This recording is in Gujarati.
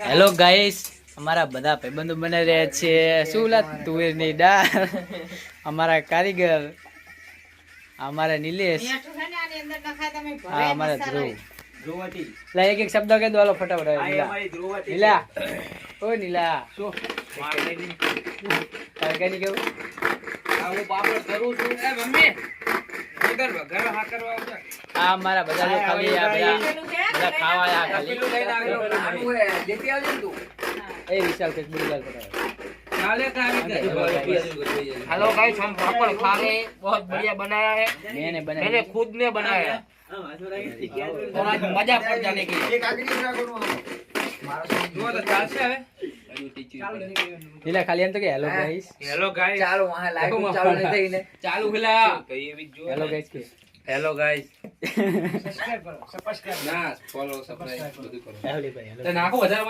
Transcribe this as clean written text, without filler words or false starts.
હેલો ગાઈસ, અમારા બધા ભાઈબંધો બની રહ્યા છે. શું લા તુવેરની દાળ. અમારા કારીગર અમારા નિલેશ, અમારા ધ્રુવ. લા એક એક શબ્દ કહી દો હાલો ફટાફટ. નીલા, ઓ નીલા, શું તારે કઈ નહીં કેવું? હું પાપડ કરું છું. એ મમ્મી ઘર હા કરવા આવજો. આ અમારા બધા જો ખાલી આ બધા ખાવા આયા ખાલી. પેલું લઈને આવ્યો. આનું હે દેતી આવજો ને તું. એ વિશાલ કે બોલ चाले का हेलो गाइस, हम पापड़ खा रहे हैं. बहुत बढ़िया बनाया है. मैंने खुद ने बनाया है और आज मजा पड़ जाने के लिए. નીલા ખાલી એમ તો કે હેલો ગાઈસ. हेलो गाइस, ચાલો વહાં લાઈવ ચાલુ નહીં થઈ ને चालू हिला. હેલો ગાઈસ કે हेलो गाइस, સબસ્ક્રાઇબ કરો ना फॉलो सब्सक्राइब બધું કરો. હેલો ભાઈ હેલો. તો નાખો વધારે